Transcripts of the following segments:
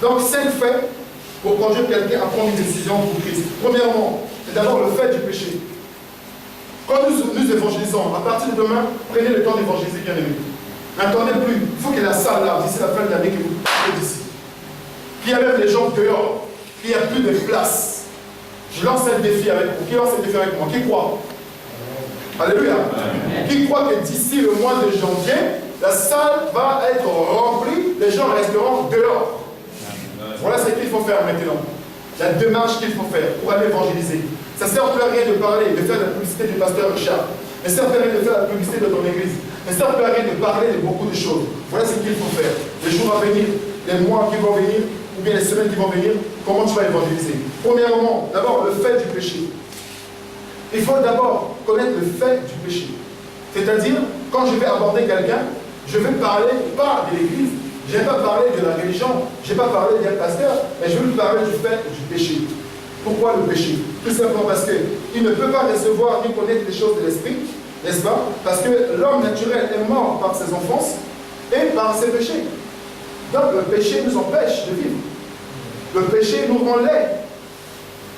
Donc 5 faits pour conduire quelqu'un à prendre une décision pour Christ. Premièrement, c'est d'abord le fait du péché. Quand nous évangélisons, à partir de demain, prenez le temps d'évangéliser, bien aimé. N'attendez plus. Il faut que la salle là, d'ici la fin de l'année, que vous partez d'ici. Qu'il y a même les gens dehors, qu'il n'y a plus de place. Je lance un défi avec vous. Qui lance un défi avec moi? Qui croit? Alléluia. Qui croit que d'ici le mois de janvier, la salle va être remplie, les gens resteront dehors. Voilà ce qu'il faut faire maintenant. La démarche qu'il faut faire pour aller évangéliser. Ça ne sert plus à rien de parler, de faire la publicité du pasteur Richard. Ça ne sert plus à rien de faire la publicité de ton église. Ça ne sert plus à rien de parler de beaucoup de choses. Voilà ce qu'il faut faire. Les jours à venir, les mois qui vont venir, ou bien les semaines qui vont venir, comment tu vas évangéliser? Premièrement, d'abord, le fait du péché. Il faut d'abord connaître le fait du péché. C'est-à-dire, quand je vais aborder quelqu'un, je vais parler pas de l'église, je ne vais pas parler de la religion, je ne vais pas parler d'un pasteur, mais je vais lui parler du fait du péché. Pourquoi le péché? Tout simplement parce qu'il ne peut pas recevoir ni connaître les choses de l'esprit, n'est-ce pas? Parce que l'homme naturel est mort par ses enfances et par ses péchés. Donc le péché nous empêche de vivre. Le péché nous rend laid.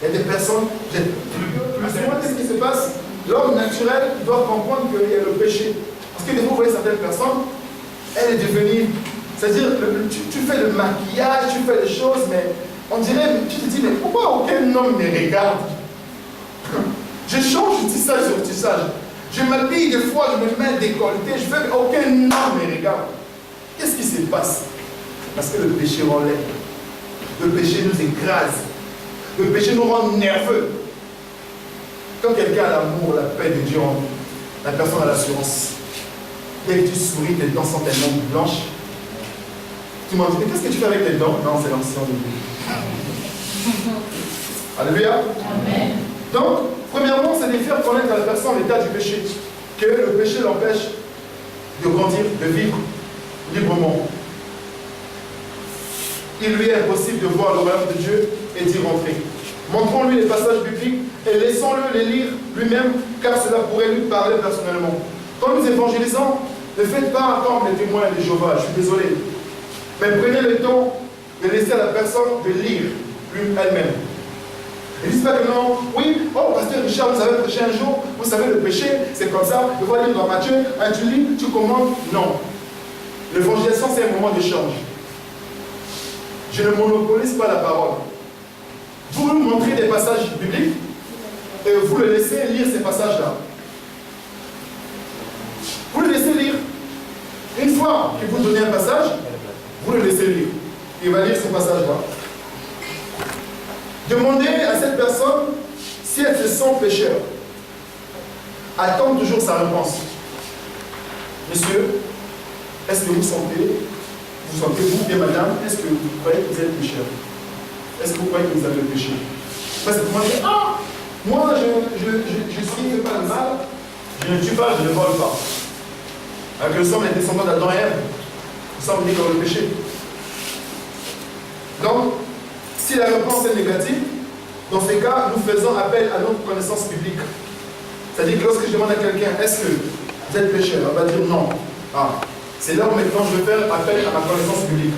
Il y a des personnes, plus ou moins, qu'est-ce qui se passe? L'homme naturel doit comprendre qu'il y a le péché. Parce que des fois, vous voyez certaines personnes, elle est devenue, c'est-à-dire, tu fais le maquillage, tu fais les choses, mais on dirait, tu te dis, mais pourquoi aucun homme me regarde? Je change de tissage sur tissage. Je m'habille des fois, je me mets décolleté, je fais, mais aucun homme me regarde. Qu'est-ce qui se passe? Parce que le péché rend laid. Le péché nous écrase. Le péché nous rend nerveux. Quand quelqu'un a l'amour, la paix de Dieu en lui, la personne a l'assurance. Dès que tu souris, tes dents sont tellement blanches. Tu m'as dit, mais qu'est-ce que tu fais avec tes dents? Non, c'est l'ancien de Dieu. Alléluia. Amen. Donc, premièrement, c'est de faire connaître à la personne l'état du péché. Que le péché l'empêche de grandir, de vivre librement. Il lui est impossible de voir le royaume de Dieu et d'y rentrer. Montrons-lui les passages bibliques et laissons-le les lire lui-même, car cela pourrait lui parler personnellement. Quand nous évangélisons, ne faites pas attendre les témoins de Jéhovah, je suis désolé. Mais prenez le temps de laisser à la personne de lire elle-même. Ne dites pas que non, oui, oh, pasteur Richard, vous avez prêché un jour, vous savez le péché, c'est comme ça, vous voyez lire dans Matthieu, tu lis, tu commandes. Non. L'évangélisation, c'est un moment d'échange. Je ne monopolise pas la parole. Vous nous montrez des passages bibliques et vous le laissez lire ces passages-là. Vous le laissez lire. Une fois que vous donnez un passage, vous le laissez lire. Il va lire ces passages-là. Demandez à cette personne si elle se sent pécheur. Attends toujours sa réponse. Monsieur, est-ce que vous sentez-vous bien, madame, est-ce que vous croyez que vous êtes pécheur? Est-ce que vous croyez que vous avez péché? Parce que vous m'avez dit, ah, moi je suis pas le mal, je ne tue pas, je ne vole pas. Avec le sang des descendants d'Adam et Ève, nous sommes nés dans le péché. Donc, si la réponse est négative, dans ces cas, nous faisons appel à notre connaissance biblique. C'est-à-dire que lorsque je demande à quelqu'un, est-ce que vous êtes pécheur? On va dire non. Ah. C'est là où maintenant je vais faire appel à ma connaissance biblique.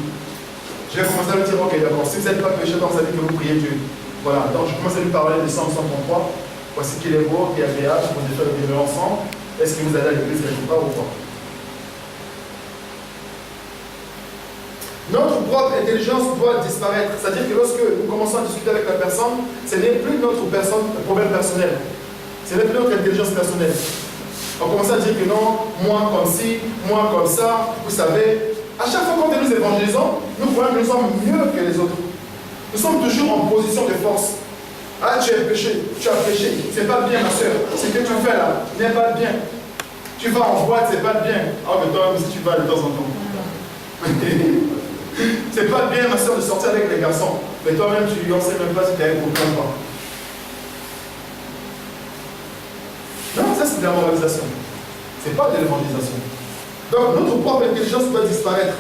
Je vais commencer à lui dire, ok, d'accord, si vous n'êtes pas pécheur, donc ça veut dire que vous priez Dieu. Voilà, donc je commence à lui parler de Psaume 133. Voici qu'il est beau, qui est agréable, on peut déjà le vivre ensemble. Est-ce que vous allez à l'église quelque part ou pas? Notre propre intelligence doit disparaître. C'est-à-dire que lorsque nous commençons à discuter avec la personne, ce n'est plus notre problème personnel. Ce n'est plus notre intelligence personnelle. On commence à dire que non, moi comme ci, moi comme ça, vous savez. À chaque fois que nous évangélisons, nous croyons que nous sommes mieux que les autres. Nous sommes toujours en position de force. Ah, tu as péché, c'est pas bien ma soeur. Ce que tu fais là n'est pas bien. Tu vas en boîte, c'est pas bien. Ah, mais toi aussi tu vas de temps en temps. C'est pas bien ma soeur de sortir avec les garçons. Mais toi-même tu n'en sais même pas si tu as un problème ou pas. Non, ça c'est de la moralisation. C'est pas de l'évangélisation. Donc notre propre intelligence doit disparaître.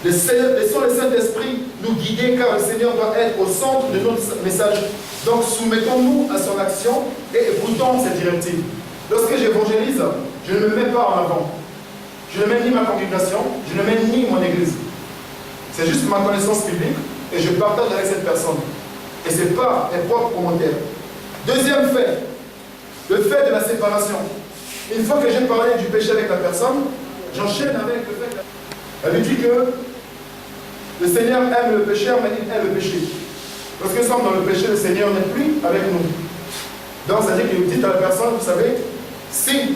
Laissons le Saint-Esprit nous guider car le Seigneur doit être au centre de notre message. Donc soumettons-nous à son action et écoutons ses directives. Lorsque j'évangélise, je ne me mets pas en avant. Je ne mets ni ma congrégation, je ne mets ni mon église. C'est juste ma connaissance biblique et je partage avec cette personne. Et ce n'est pas mes propres commentaires. Deuxième fait, le fait de la séparation. Une fois que j'ai parlé du péché avec la personne, j'enchaîne avec le fait. Elle lui dit que le Seigneur aime le pécheur, mais il aime le péché. Lorsque nous sommes dans le péché, le Seigneur n'est plus avec nous. Donc, ça veut dire que vous dites à la personne, vous savez, si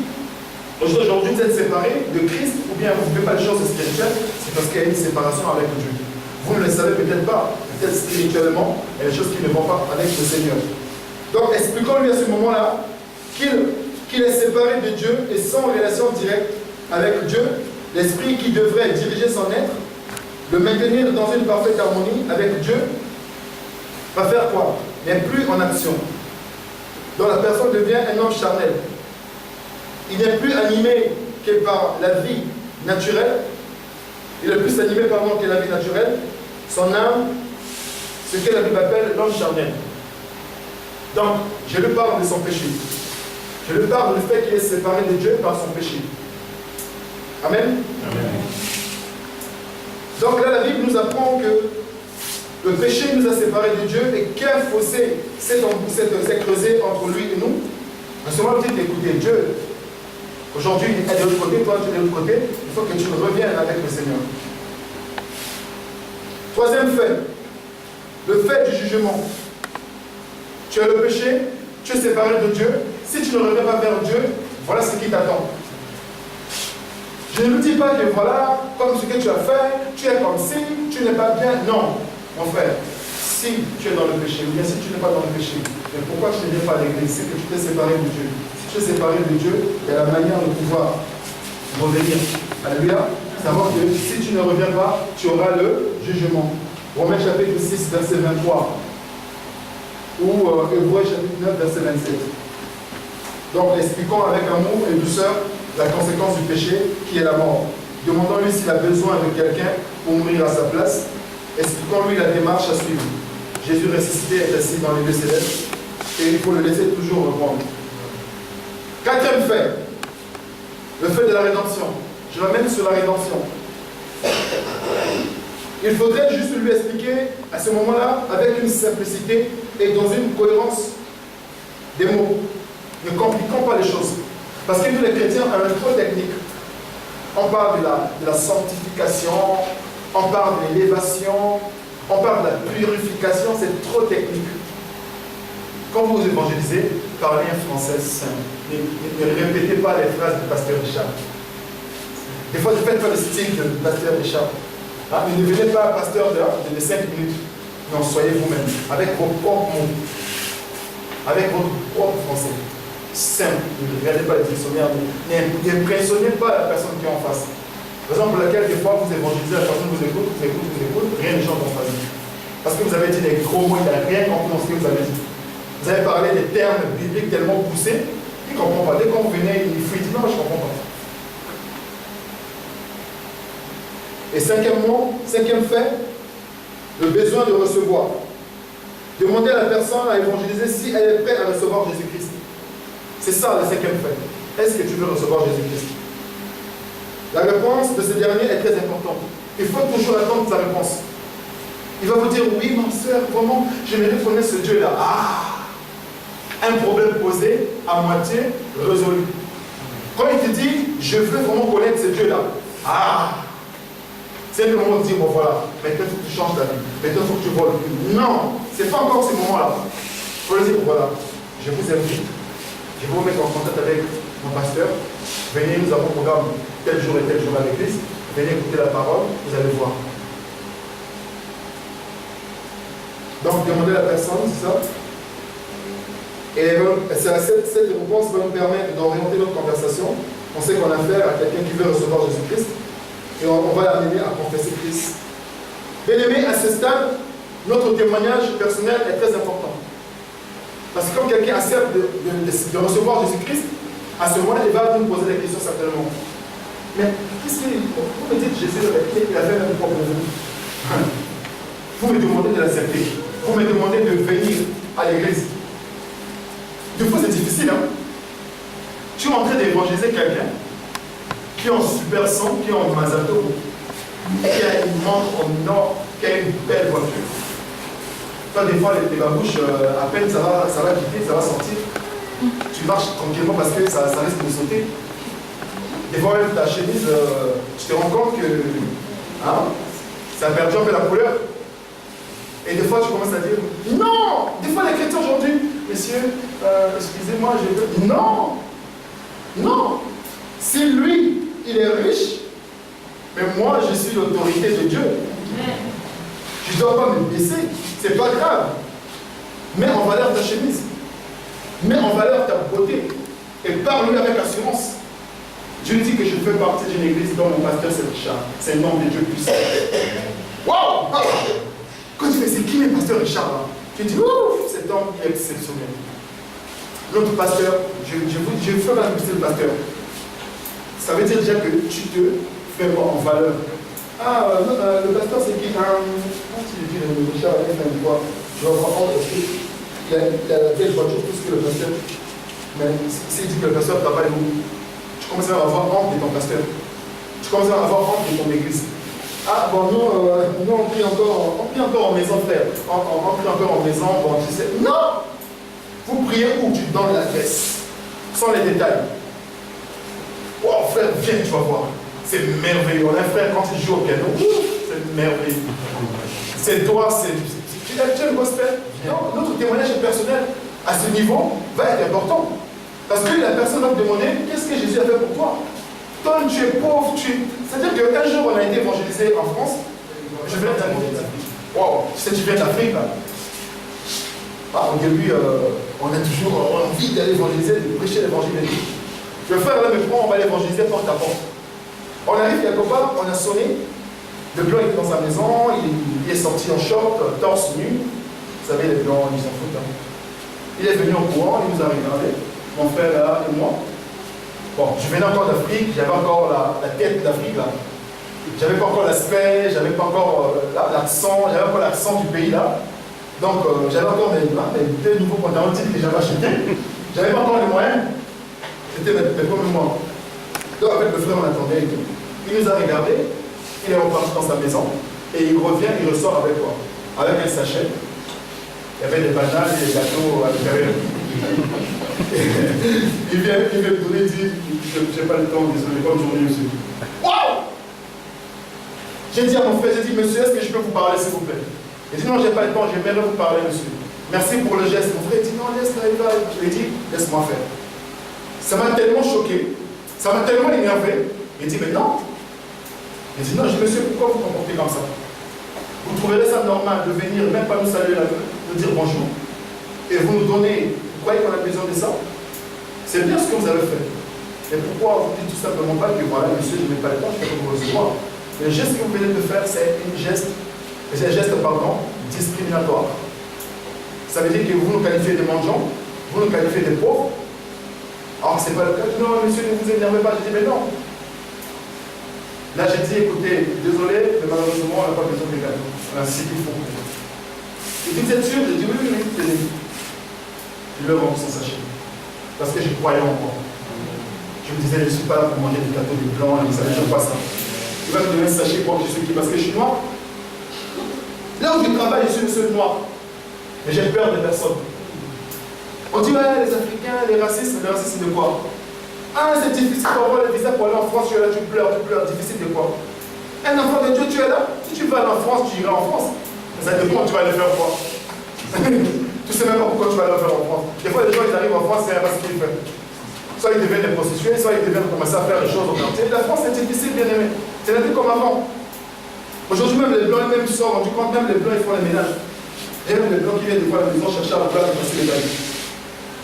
aujourd'hui vous êtes séparés de Christ, ou bien vous ne faites pas les choses spirituelles, c'est parce qu'il y a une séparation avec Dieu. Vous ne le savez peut-être pas, peut-être spirituellement, il y a des choses qui ne vont pas avec le Seigneur. Donc, expliquons-lui à ce moment-là qu'il est séparé de Dieu et sans relation directe avec Dieu, l'esprit qui devrait diriger son être, le maintenir dans une parfaite harmonie avec Dieu, va faire quoi? Il n'est plus en action. Donc la personne devient un homme charnel. Il n'est plus animé que par la vie naturelle. Il est plus animé que la vie naturelle. Son âme, ce que la Bible appelle l'homme charnel. Donc, je lui parle de son péché. Je lui parle du fait qu'il est séparé de Dieu par son péché. Amen. Amen. Donc là, la Bible nous apprend que le péché nous a séparés de Dieu et qu'un fossé s'est creusé entre lui et nous. En ce moment, vous dites, écoutez, Dieu, aujourd'hui, il est de l'autre côté, toi, tu es de l'autre côté, il faut que tu reviennes avec le Seigneur. Troisième fait, le fait du jugement. Tu as le péché, tu es séparé de Dieu. Si tu ne reviens pas vers Dieu, voilà ce qui t'attend. Je ne vous dis pas que voilà, comme ce que tu as fait, tu es comme si, tu n'es pas bien. Non, mon frère, si tu es dans le péché, ou bien si tu n'es pas dans le péché, mais pourquoi tu ne viens pas à l'église? C'est que tu t'es séparé de Dieu. Si tu es séparé de Dieu, il y a la manière de pouvoir revenir. Alléluia. Savoir que si tu ne reviens pas, tu auras le jugement. Romains chapitre 6, verset 23. Ou Hébreux chapitre 9, verset 27. Donc, expliquons avec amour et douceur la conséquence du péché qui est la mort. Demandons-lui s'il a besoin de quelqu'un pour mourir à sa place. Expliquons-lui la démarche à suivre. Jésus ressuscité est assis dans les lieux célestes et il faut le laisser toujours reprendre. Quatrième fait, le fait de la rédemption. Je l'amène sur la rédemption. Il faudrait juste lui expliquer à ce moment-là avec une simplicité et dans une cohérence des mots. Ne compliquons pas les choses. Parce que nous, les chrétiens, on est trop technique. On parle de la sanctification, on parle de l'élévation, on parle de la purification, c'est trop technique. Quand vous évangélisez, parlez un français simple. Ne répétez pas les phrases du pasteur Richard. Des fois, ne faites pas le style du pasteur Richard. Ne devenez pas un pasteur de 5 minutes. Non, soyez vous-même, avec vos propres mots, avec votre propre français. Simple, ne regardez pas les dictionnaires, n'impressionnez pas la personne qui est en face. Raison pour laquelle, des fois, vous évangélisez, la personne vous écoute, rien ne change en face. Parce que vous avez dit des gros mots, il n'a rien compris dans ce que vous avez dit. Vous avez parlé des termes bibliques tellement poussés, il ne comprend pas. Dès qu'on venait, il dit non, je ne comprends pas. Et cinquième fait, le besoin de recevoir. Demandez à la personne à évangéliser si elle est prête à recevoir Jésus-Christ. C'est ça le cinquième fait. Est-ce que tu veux recevoir Jésus-Christ? La réponse de ce dernier est très importante. Il faut toujours attendre sa réponse. Il va vous dire, oui, ma soeur, vraiment, j'aimerais connaître ce Dieu-là. Un problème posé, à moitié résolu. Quand il te dit, je veux vraiment connaître ce Dieu-là. C'est le moment de dire, bon voilà, maintenant il faut que tu changes ta vie. Maintenant il faut que tu voles plus. Non, ce n'est pas encore ce moment-là. Il faut le dire, voilà, je vous invite. Je vais vous mettre en contact avec mon pasteur. Venez, nous avons un programme tel jour et tel jour à l'église. Venez écouter la parole, vous allez voir. Donc, demandez à la personne, c'est ça. Et cette réponse va nous permettre d'orienter notre conversation. On sait qu'on a affaire à quelqu'un qui veut recevoir Jésus-Christ. Et on va l'amener à confesser Christ. Bien-aimé, à ce stade, notre témoignage personnel est très important. Parce que comme quelqu'un accepte de recevoir Jésus-Christ, à ce moment-là, il va nous poser des questions certainement. Mais qu'est-ce qu'il vous me dites Jésus, il a fait même pour vous? Vous me demandez de l'accepter. Vous me demandez de venir à l'église. Des fois, c'est difficile. Tu es en train d'évangéliser quelqu'un qui est en super son, qui est en mazato. et qui a une montre en or, qui a une belle voiture. Toi, des fois, les babouches, à peine ça va quitter, ça va sortir. Tu marches tranquillement parce que ça risque de sauter. Des fois, même ta chemise, tu te rends compte que ça a perdu un peu la couleur. Et des fois, tu commences à dire non. Des fois, les chrétiens aujourd'hui, messieurs, excusez-moi, j'ai. Non. Non. Si lui, il est riche, mais moi, je suis l'autorité de Dieu. Je ne dois pas me baisser. C'est pas grave. Mets en valeur ta chemise. Mets en valeur ta beauté. Et parle-lui avec assurance. Dieu dit que je fais partie d'une église dont mon pasteur c'est Richard. C'est le nom de Dieu puissant. Waouh! Quand tu fais, c'est qui le pasteur Richard là? Tu dis, ouf, cet homme est exceptionnel. L'autre pasteur, je fais la publicité de pasteur. Ça veut dire déjà que tu te fais voir en valeur. Le pasteur c'est qui? Quand tu dis Richard, je vais voir il a la belle voiture plus que le pasteur. Mais s'il dit que le pasteur travaille où? Tu commences à avoir honte de ton pasteur. Tu commences à avoir honte de ton église. Nous on prie encore en maison, frère. On prie encore en maison, bon, tu sais. Non! Vous priez où? Tu donnes l'adresse. Sans les détails. Oh frère, viens, tu vas voir. C'est merveilleux. Un frère, quand il joue au piano, c'est merveilleux. C'est toi, tu as le gospel. Non, notre témoignage personnel à ce niveau va être important. Parce que la personne va te demander qu'est-ce que Jésus a fait pour toi. Toi, tu es pauvre, c'est-à-dire qu'un jour, on a été évangélisé en France. Je viens d'Afrique. Wow, tu sais, tu viens d'Afrique là. Au début, on a toujours envie d'aller évangéliser, de prêcher l'évangile. Le frère là me prend, on va l'évangéliser porte à porte. On arrive quelque part, on a sonné. Le blanc était dans sa maison, il est sorti en short, torse nu. Vous savez, les blancs, ils s'en foutent. Il est venu en courant, il nous a regardé. Mon frère là et moi. Bon, je venais encore d'Afrique, j'avais encore la tête d'Afrique là. J'avais pas encore l'aspect, j'avais pas encore l'accent, j'avais encore l'accent du pays là. Donc j'avais encore mes deux nouveaux pantalons types que j'avais achetés. J'avais pas encore les moyens. C'était mes premiers mois. Donc avec le frère on attendait et tout. Il nous a regardé, il est reparti dans sa maison et il revient, il ressort avec quoi? Avec un sachet. Il y avait des bananes et des gâteaux à l'intérieur. il vient me donner, il dit, je n'ai pas le temps, désolé, bonne journée, monsieur. Waouh! J'ai dit à mon frère, j'ai dit, monsieur, est-ce que je peux vous parler, s'il vous plaît? Il dit, non, je n'ai pas le temps, j'aimerais vous parler, monsieur. Merci pour le geste. Mon frère dit, non, laisse-le, je lui ai dit, laisse-moi faire. Ça m'a tellement choqué, ça m'a tellement énervé. Il dit, mais non. Il dit, non, je dis, monsieur, pourquoi vous comportez comme ça? Vous trouverez ça normal de venir, même pas nous saluer, nous dire bonjour. Et vous nous donnez, vous croyez qu'on a besoin de ça? C'est bien ce que vous avez fait. Mais pourquoi vous dites tout simplement pas que voilà, monsieur, je n'ai pas le temps, je peux vous recevoir. Le geste que vous venez de faire, c'est un geste discriminatoire. Ça veut dire que vous nous qualifiez de mendiants, vous nous qualifiez de pauvres. Alors c'est pas le cas. Non, monsieur, ne vous énervez pas. J'ai dit, mais non. Là, j'ai dit, écoutez, désolé, mais malheureusement, on n'a pas besoin de gâteaux. On a ce qu'il faut. Et vous êtes sûr? J'ai dit, oui, tenez. Je le vends sans sachet. Parce que je croyais encore. Je me disais, je ne suis pas là pour manger des gâteaux de blanc, je ne sais pas ça. Il va me donner un sachet pour que je suis qui? Parce que je suis noir. Là où je travaille, je suis le seul noir. Mais j'ai peur des personnes. On dit, ouais, les Africains, les racistes c'est de quoi? Ah, c'est difficile pour avoir le visa pour aller en France, tu es là, tu pleures. Difficile de quoi? Un enfant de Dieu, tu es là. Si tu veux aller en France, tu iras en France. Mais ça dépend, tu vas aller faire quoi? Tu sais même pas pourquoi tu vas aller faire en France. Des fois, les gens, ils arrivent en France, c'est parce qu'ils font. Soit ils deviennent des prostituées, soit ils deviennent commencer à faire les choses au quartier. La France, c'est difficile, bien aimé. C'est la vie comme avant. Aujourd'hui, même les Blancs, même ils sont rendus compte, même les Blancs, ils font les ménages. Et même les Blancs qui viennent des fois à la maison chercher à la place de passer les gars.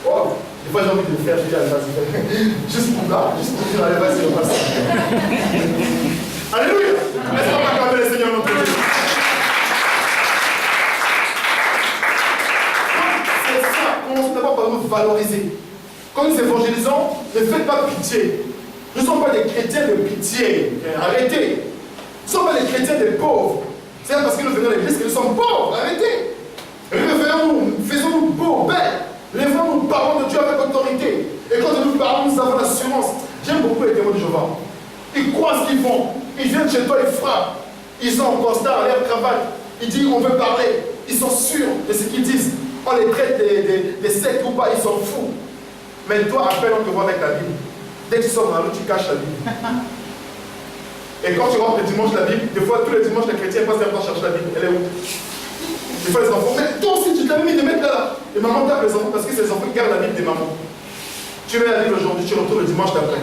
Oh, des fois, j'ai envie de le faire, je dis, allez, vas-y, juste pour là, juste pour dire, allez, vas-y, on passe. Alléluia! Laisse-moi m'acclamer le Seigneur notre Dieu. C'est ça, commençons d'abord par nous valoriser. Quand nous évangélisons, ne faites pas pitié. Nous ne sommes pas des chrétiens de pitié. Arrêtez. Nous ne sommes pas des chrétiens des pauvres. C'est parce que nous venons à l'église que nous sommes pauvres. Arrêtez. Réveillons-nous, faisons-nous beaux, belles. Lèvons-nous, parlons de Dieu avec autorité. Et quand nous parlons, nous avons l'assurance. J'aime beaucoup les témoins de Jéhovah. Ils croient ce qu'ils font. Ils viennent chez toi, ils frappent. Ils sont en costard à leur cravate. Ils disent on veut parler. Ils sont sûrs de ce qu'ils disent. On les traite des sectes ou pas, ils sont fous. Mais toi, à peine on te voit avec la Bible. Dès que tu sors dans la rue, tu caches la Bible. Et quand tu rentres le dimanche la Bible, des fois tous les dimanches les chrétiens passent leur temps chercher la Bible. Elle est où? Des fois les enfants, mais toi aussi tu t'avais mis de mettre là. Et maman tape les enfants parce que ces enfants gardent la Bible des mamans. Tu mets la Bible aujourd'hui, tu retournes le dimanche d'après.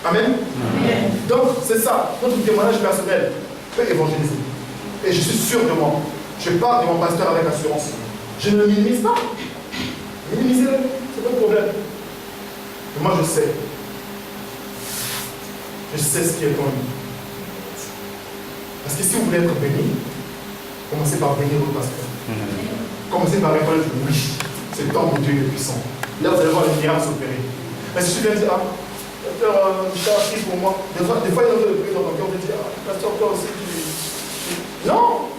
Amen. Amen. Donc c'est ça, notre témoignage personnel. Fais évangéliser. Et je suis sûr de moi. Je parle de mon pasteur avec assurance. Je ne minimise pas. Minimisez-le, c'est pas le problème. Mais moi je sais. Je sais ce qui est en lui. Parce que si vous voulez être béni, commencez par bénir votre pasteur. Commencez par répondre oui, c'est le temps où Dieu est puissant. Là vous allez voir les miracles s'opérer. Mais si tu viens dire, ah, pasteur, ça a pris pour moi. Des fois il y a des prières dans ton cœur, on te dit, ah, pasteur, toi aussi tu. Non!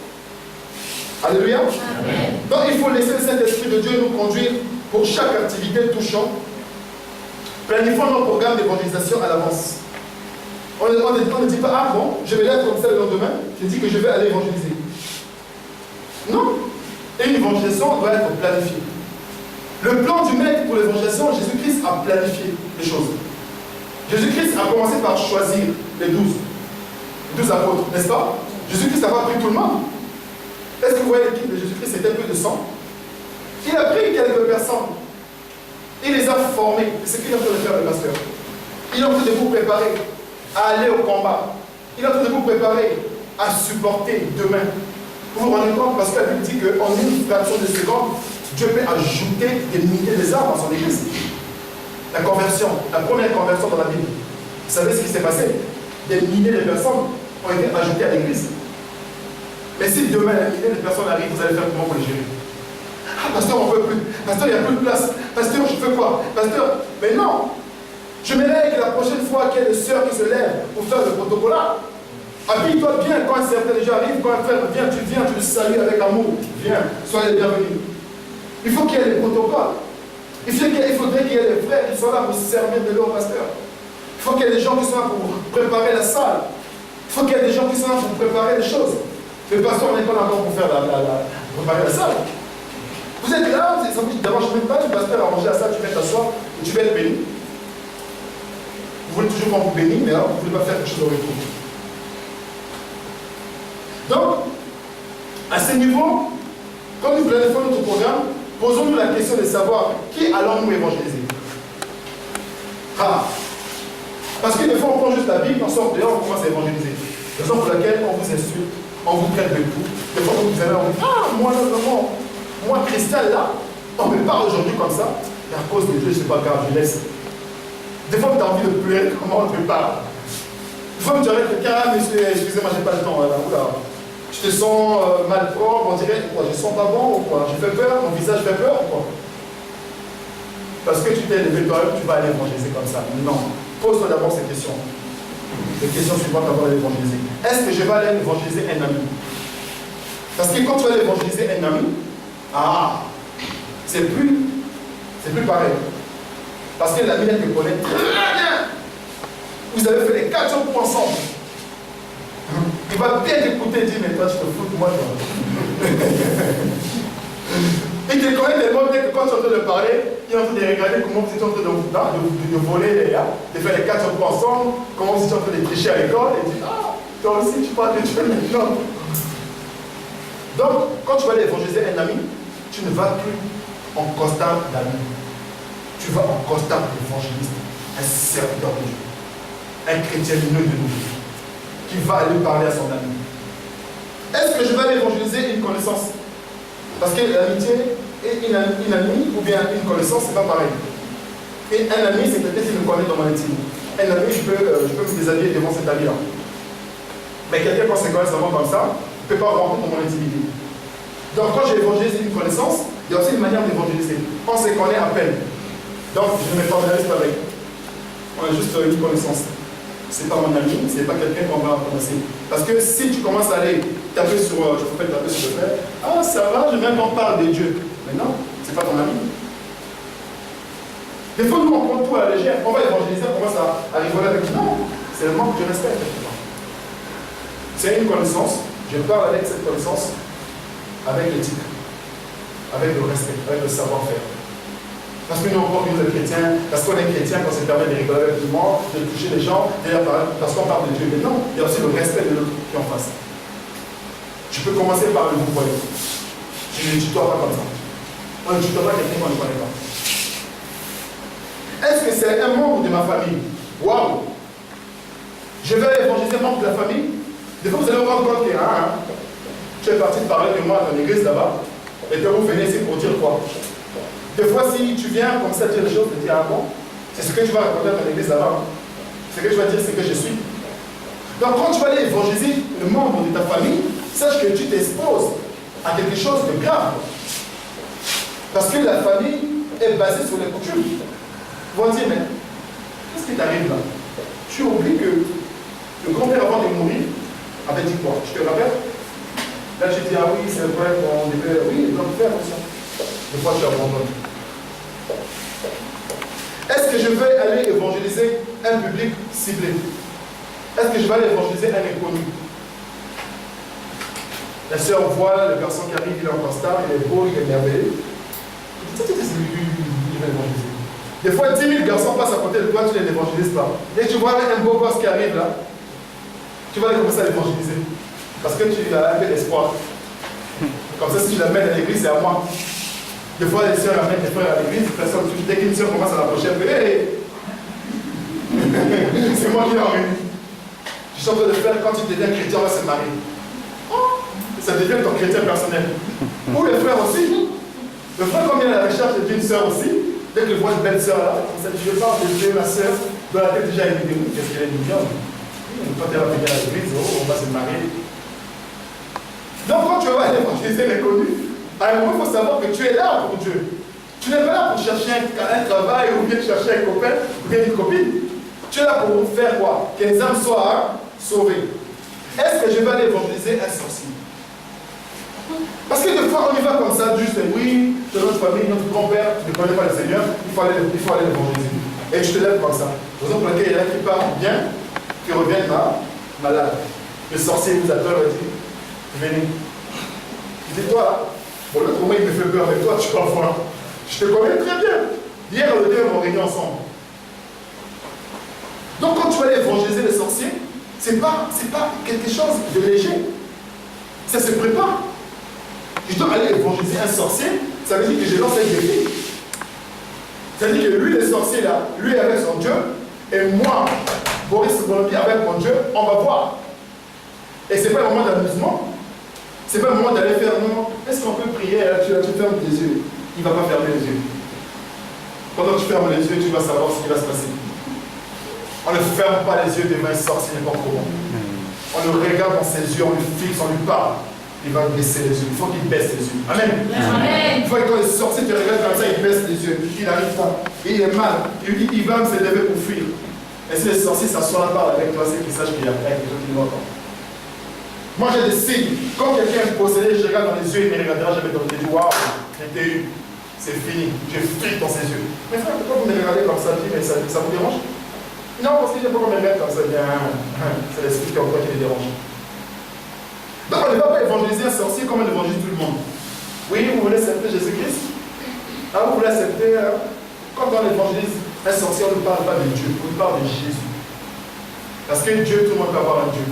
Alléluia. Amen. Donc il faut laisser le Saint-Esprit de Dieu nous conduire pour chaque activité touchant. Planifions nos programmes d'évangélisation à l'avance. On ne dit pas, ah bon, je vais l'être comme ça le lendemain, je dis que je vais aller évangéliser. Non. Et une évangélisation doit être planifiée. Le plan du maître pour l'évangélisation, Jésus-Christ a planifié les choses. Jésus-Christ a commencé par choisir les 12 apôtres, n'est-ce pas? Jésus-Christ n'a pas pris tout le monde. Est-ce que vous voyez l'équipe de Jésus-Christ, c'était peu de sang? Il a pris quelques personnes. Il les a formés. C'est ce qu'il est en train de faire le pasteur. Il est en train de vous préparer à aller au combat. Il est en train de vous préparer à supporter demain. Vous vous rendez compte? Parce que la Bible dit qu'en une fraction de seconde, Dieu peut ajouter des milliers d'âmes dans son église. La conversion, la première conversion dans la Bible. Vous savez ce qui s'est passé? Des milliers de personnes ont été ajoutées à l'église. Mais si demain, des milliers de personnes arrivent, vous allez faire comment pour les gérer? Ah, pasteur, on ne peut plus. Pasteur, il n'y a plus de place. Pasteur, je fais quoi? Pasteur, mais non. Je me lève que la prochaine fois qu'il y a des sœurs qui se lèvent pour faire le protocole, habille-toi bien quand certains gens arrivent, quand un frère vient, tu le salues avec amour. Viens, soyez les bienvenus. Il faut qu'il y ait des protocoles. Il faudrait qu'il y ait des frères qui soient là pour servir de leur pasteur. Il faut qu'il y ait des gens qui soient là pour préparer la salle. Il faut qu'il y ait des gens qui soient là pour préparer les choses. Le pasteur n'est pas là pour faire préparer la salle. Vous êtes là, ça vous dérange même pas, le pasteur a rangé la salle, tu viens t'asseoir et tu vas être béni. Vous voulez toujours qu'on vous bénisse, mais alors vous ne voulez pas faire quelque chose au retour. Donc, à ce niveau, quand nous planifions notre programme, posons-nous la question de savoir qui allons-nous évangéliser. Parce que des fois on prend juste la Bible, on sort dehors, on commence à évangéliser. Raison pour laquelle on vous insulte, on vous traite de tout. Des fois vous venez, on dit, ah, moi Christian là, on me parle aujourd'hui comme ça, et à cause de Dieu, je ne sais pas grave, je laisse. Des fois tu as envie de pleurer, comment on te parle. Des fois tu arrêtes quelqu'un, ah, monsieur, excusez-moi, j'ai pas le temps, là, oula. Je te sens mal propre, on dirait, quoi, je sens pas bon ou quoi, j'ai fait peur, mon visage fait peur ou quoi. Parce que tu t'es levé toi-même, tu vas aller évangéliser comme ça. Non. Pose-toi d'abord ces questions. Les questions suivantes avant d'aller évangéliser. Est-ce que je vais aller évangéliser un ami? Parce que quand tu vas aller évangéliser un ami, c'est plus pareil. Parce que l'ami elle te connaît très bien. Vous avez fait les 4 jours ensemble. Il va bien t'écouter et dire, mais toi tu te fous de moi. Il te connaît tellement bien que quand tu es en train de parler, il est en train de regarder comment vous êtes en train de voler les gars, de faire les 4 jours ensemble, comment vous êtes en train de tricher à l'école, et dire, ah, toi aussi tu parles de Dieu maintenant. Donc, quand tu vas aller évangéliser un ami, tu ne vas plus en costard d'ami. Tu vas en costard d'évangéliste, un serviteur de Dieu, un chrétien de nous, qui va aller parler à son ami. Est-ce que je vais aller évangéliser une connaissance? Parce que l'amitié et une amie ou bien une connaissance, c'est pas pareil. Et un ami, c'est quelqu'un qui me connaît dans mon intime. Un ami, je peux me déshabiller devant cet ami-là. Mais quelqu'un, quand se connaît seulement comme ça, ne peut pas rentrer dans mon intimité. Donc, quand j'évangélise une connaissance, il y a aussi une manière d'évangéliser. On se connaît à peine. Donc, je ne me familiarise pas avec. On a juste une connaissance. C'est pas mon ami, c'est pas quelqu'un qu'on va commencer. Parce que si tu commences à aller taper sur, je peux taper sur le frère, ah ça va, je viens qu'on parle de Dieu. Mais non, c'est pas ton ami. Des fois, nous on prend tout à la légère, on va évangéliser, on commence à rigoler avec. Non, c'est le manque de respect. C'est une connaissance. Je parle avec cette connaissance, avec l'éthique, avec le respect, avec le savoir-faire. Parce que nous, on porte le chrétien, parce qu'on est chrétien, qu'on se permet de rigoler avec tout le monde, de toucher les gens, parce qu'on parle de Dieu. Mais non, il y a aussi le respect de l'autre qui est en face. Je peux commencer par le vous voyez. Je ne tutoie pas comme ça. On ne tutoie pas quelqu'un qu'on ne connaît pas. Est-ce que c'est un membre de ma famille? Waouh! Je vais évangéliser un membre de la famille. Des fois, vous allez vous rendre compte que tu es parti de parler de moi dans l'église là-bas, et que vous venez ici pour dire quoi? Des fois, si tu viens comme ça dire les choses, tu te dis, ah bon, c'est ce que tu vas raconter dans l'église là-bas. Ce que tu vas dire, c'est que je suis. Donc, quand tu vas aller évangéliser le membre de ta famille, sache que tu t'exposes à quelque chose de grave. Parce que la famille est basée sur les coutumes. Ils vont dire, mais qu'est-ce qui t'arrive là? Tu oublies que le grand-père, avant de mourir, avait dit quoi? Tu te rappelles? Là, tu dis, ah oui, c'est vrai qu'on devait. Oui, il doit faire ça. Des fois, tu abandonnes. Est-ce que je vais aller évangéliser un public ciblé? Est-ce que je vais aller évangéliser un inconnu? La sœur voit le garçon qui arrive, il est en costard, il est beau, il est merveilleux. Il va évangéliser. Des fois, 10 000 garçons passent à côté de toi, tu ne les évangélises pas. Et tu vois un beau gosse qui arrive là, tu vas commencer à l'évangéliser. Parce que tu as un peu d'espoir. Comme ça, si tu l'amènes à l'église, c'est à moi. Des fois, les sœurs amènent des frères à l'église, dès qu'une sœur commence à l'approcher, elle fait hey! C'est moi qui l'ai emmené. Je suis en train de faire quand tu deviens chrétien, on va se marier. Oh, ça devient ton chrétien personnel. Ou les frères aussi. Le frère, comme il est à la recherche d'une sœur aussi, dès qu'il voit une belle sœur là, comme ça, je parle de Dieu, ma sœur, dans la tête déjà, il me dit, qu'est-ce qu'elle est mignonne. Quand elle va venir à l'église, oh, on va se marier. Donc, quand tu vas aller évangéliser l'inconnu, à un moment, il faut savoir que tu es là pour Dieu. Tu n'es pas là pour chercher un travail ou bien chercher un copain ou bien une copine. Tu es là pour faire quoi? Que les âmes soient sauvées. Est-ce que je vais aller évangéliser un sorcier? Parce que des fois, on y va comme ça, juste oui, c'est notre famille, notre grand-père, tu ne connais pas le Seigneur, il faut aller l'évangéliser. Et tu te lèves comme ça. Par exemple, il y en a qui partent bien, qui reviennent malade. Le sorcier vous appelle et dit, venez. Il dit, toi là, bon, l'autre moment, il me fait peur, mais toi, tu vas voir. Je te connais très bien. Hier, on était en réunion ensemble. Donc, quand tu vas aller évangéliser les sorciers, ce n'est pas quelque chose de léger. Ça se prépare. Je dois aller évangéliser un sorcier, ça veut dire que je lance un défi. Ça veut dire que lui, le sorcier là, lui avec son Dieu, et moi, Boris Bolombi avec mon Dieu, on va voir. Et ce n'est pas un moment d'amusement. Ce n'est pas un moment d'aller faire non. Est-ce qu'on peut prier? Tu fermes tes yeux. Il ne va pas fermer les yeux. Pendant que tu fermes les yeux, tu vas savoir ce qui va se passer. On ne ferme pas les yeux devant un sorcier n'importe comment. On le regarde dans ses yeux, on lui fixe, on lui parle. Il va baisser les yeux. Il faut qu'il baisse les yeux. Amen. Amen. Il faut que quand le sorcier te regarde comme ça, il baisse les yeux. Il arrive là. Il est mal. Il va se lever pour fuir. Et si le sorcier s'assoit là, parle avec toi, c'est qu'il sache qu'il y a quelque chose qui doit entendre. Moi j'ai des signes. Quand quelqu'un est possédé, je regarde dans les yeux, il me regardera jamais dans les yeux. Waouh, j'ai été eu. C'est fini. Je flippe dans ses yeux. Mais frère, pourquoi vous me regardez comme ça? Mais ça vous dérange? Non, parce que je n'aime pas qu'on me regarde comme ça. C'est l'esprit qui est qui les dérange. Donc on ne va pas évangéliser un sorcier comme on évangélise tout le monde. Oui, vous voulez accepter Jésus-Christ? Ah, vous voulez accepter. Quand on évangélise un sorcier, on ne parle pas de Dieu, on parle de Jésus. Parce que Dieu, tout le monde peut avoir un Dieu.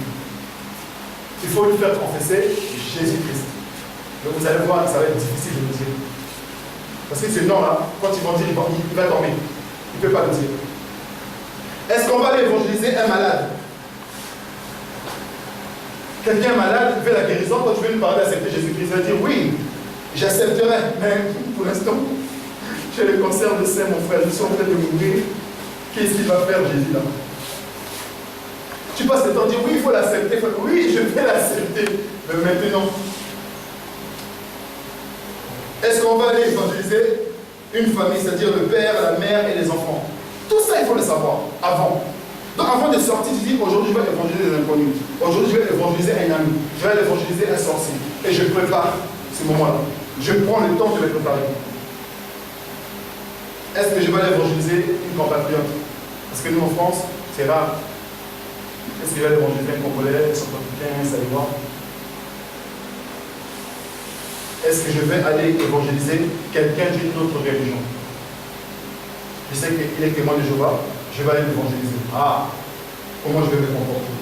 Il faut lui faire confesser Jésus-Christ. Donc vous allez voir, ça va être difficile de le dire. Parce que ce nom-là, quand ils vont dire, il va dormir. Il ne peut pas le dire. Est-ce qu'on va aller évangéliser un malade? Quelqu'un malade veut la guérison, quand tu veux lui parler d'accepter Jésus-Christ, il va dire oui, j'accepterai. Mais pour l'instant, j'ai le cancer de sein, mon frère, je suis en train de mourir. Qu'est-ce qu'il va faire, Jésus, là? Tu passes le temps de dire oui, il faut l'accepter. Oui, je vais l'accepter. Mais maintenant, est-ce qu'on va aller évangéliser une famille, c'est-à-dire le père, la mère et les enfants? Tout ça, il faut le savoir avant. Donc avant de sortir, tu dis aujourd'hui je vais évangéliser des inconnus. Aujourd'hui je vais évangéliser un ami. Je vais évangéliser un sorcier. Et je prépare ce moment-là. Je prends le temps de le préparer. Est-ce que je vais évangéliser une compatriote? Parce que nous en France, c'est rare. Est-ce que je vais évangéliser un Congolais, un Centrafricain, un Salivois? Est-ce que je vais aller évangéliser quelqu'un d'une autre religion? Je sais qu'il est témoin de Jéhovah, je vais aller l'évangéliser. Ah, comment je vais me comporter?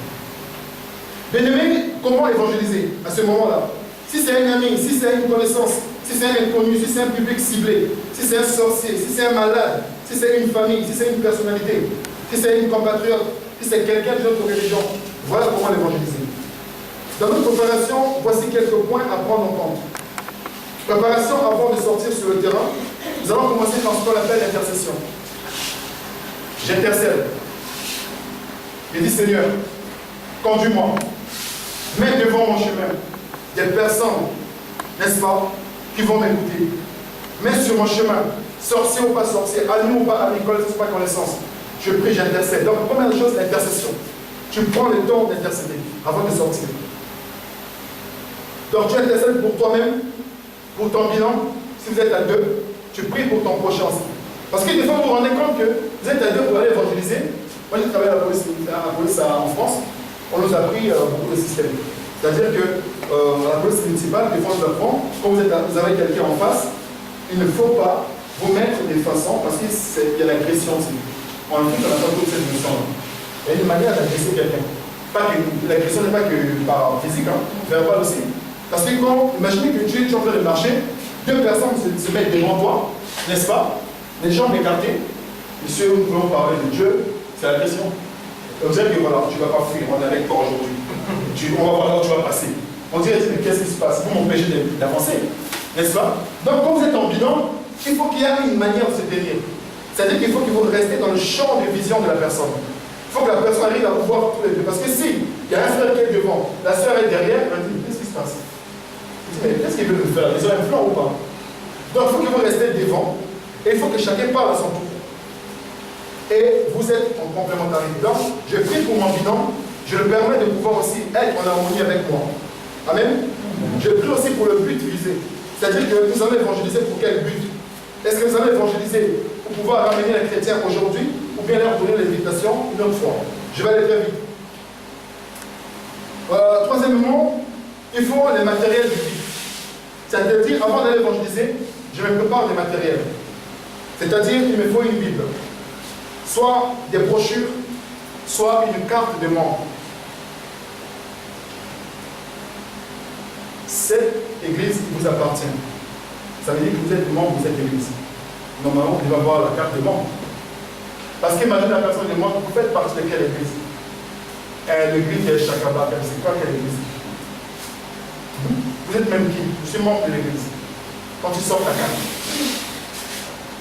Bien-aimé, comment évangéliser à ce moment-là? Si c'est un ami, si c'est une connaissance, si c'est un inconnu, si c'est un public ciblé, si c'est un sorcier, si c'est un malade, si c'est une famille, si c'est une personnalité, si c'est une compatriote, si c'est quelqu'un d'une autre religion, voilà comment l'évangéliser. Dans notre préparation, voici quelques points à prendre en compte. Préparation avant de sortir sur le terrain, nous allons commencer par ce qu'on appelle l'intercession. J'intercède. Je dis Seigneur, conduis-moi, mets devant mon chemin des personnes, n'est-ce pas, qui vont m'écouter. Mets sur mon chemin, sorcier ou pas sorcier, ami ou pas ami, connaissance ou pas connaissance. Je prie, j'intercède. Donc, première chose, l'intercession. Tu prends le temps d'intercéder avant de sortir. Donc, tu intercèdes pour toi-même, pour ton bilan. Si vous êtes à deux, tu pries pour ton prochain aussi. Parce que des fois, vous vous rendez compte que vous êtes à deux pour aller évangéliser. Moi, j'ai travaillé à la police en France. On nous a appris beaucoup de systèmes. C'est-à-dire que la police municipale, des fois, nous apprend, quand vous avez quelqu'un en face, il ne faut pas vous mettre des façons, parce qu'il y a l'agression aussi. En Afrique, on n'a pas toute cette notion. Il y a une manière d'agresser quelqu'un. L'agression n'est pas que par physique, hein, verbal aussi. Parce que quand, imaginez que tu es en train de marcher, deux personnes se mettent devant toi, n'est-ce pas? Les jambes écartées. Monsieur, nous pouvons parler de Dieu, c'est l'agression. Vous savez que voilà, tu ne vas pas fuir, on est avec toi aujourd'hui. On va voir là où tu vas passer. On dirait, mais qu'est-ce qui se passe? Vous m'empêchez d'avancer, n'est-ce pas? Donc, quand vous êtes en bilan, il faut qu'il y ait une manière de se tenir. C'est-à-dire qu'il faut que vous restez dans le champ de vision de la personne. Il faut que la personne arrive à vous voir tous les deux. Parce que si il y a un frère qui est devant, la soeur est derrière, elle dit, qu'est-ce qui se passe? Il dit, mais qu'est-ce qu'il veut me faire? Ils ont un flanc ou pas? Donc, il faut que vous restez devant. Et il faut que chacun parle à son tour. Et vous êtes en complémentarité. Donc, je prie pour mon bilan. Je le permets de pouvoir aussi être en harmonie avec moi. Amen. Je prie aussi pour le but visé. C'est-à-dire que nous allons évangéliser pour quel but? Est-ce que nous allons évangéliser pour pouvoir ramener les chrétiens aujourd'hui ou bien leur donner l'invitation une autre fois? Je vais aller très vite. Troisièmement, il faut les matériels du but. C'est-à-dire, avant d'aller évangéliser, je me prépare des matériels. C'est-à-dire, il me faut une Bible, soit des brochures, soit une carte de membre. Cette église vous appartient. Ça veut dire que vous êtes membre de cette église. Normalement, vous devez avoir la carte de membre. Parce qu'imagine la personne de membre, vous faites partie de quelle église? L'église de Chakaba, c'est quoi quelle église? Vous êtes même qui? Je suis membre de l'église. Quand tu sors ta carte,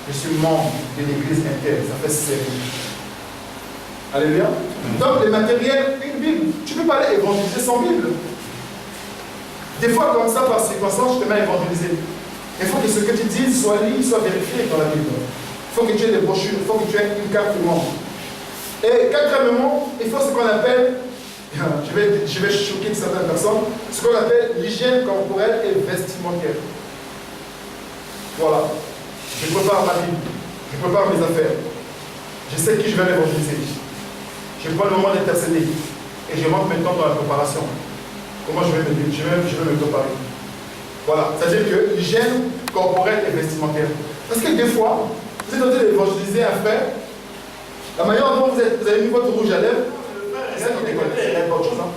je suis membre de l'église interne, ça fait sérieux. Alléluia. Donc les matériels, une Bible. Tu ne peux pas aller évangéliser sans Bible. Des fois, comme ça, par circonstance, je te mets à évangéliser. Il faut que ce que tu dises soit lu, soit vérifié dans la Bible. Il faut que tu aies des brochures, il faut que tu aies une carte de membre. Et quatrièmement, il faut ce qu'on appelle, je vais choquer certaines personnes, ce qu'on appelle l'hygiène corporelle et vestimentaire. Voilà. Je prépare ma Bible, je prépare mes affaires. Je sais qui je vais évangéliser. Je prends le moment d'intercéder. Et je rentre maintenant dans la préparation. Comment je vais me préparer. Voilà. C'est-à-dire que l'hygiène corporelle et vestimentaire. Parce que des fois, vous êtes en train d'évangéliser un frère, la manière dont vous avez mis votre rouge à lèvres, c'est ça qui déconne, c'est pas autre chose. Hein.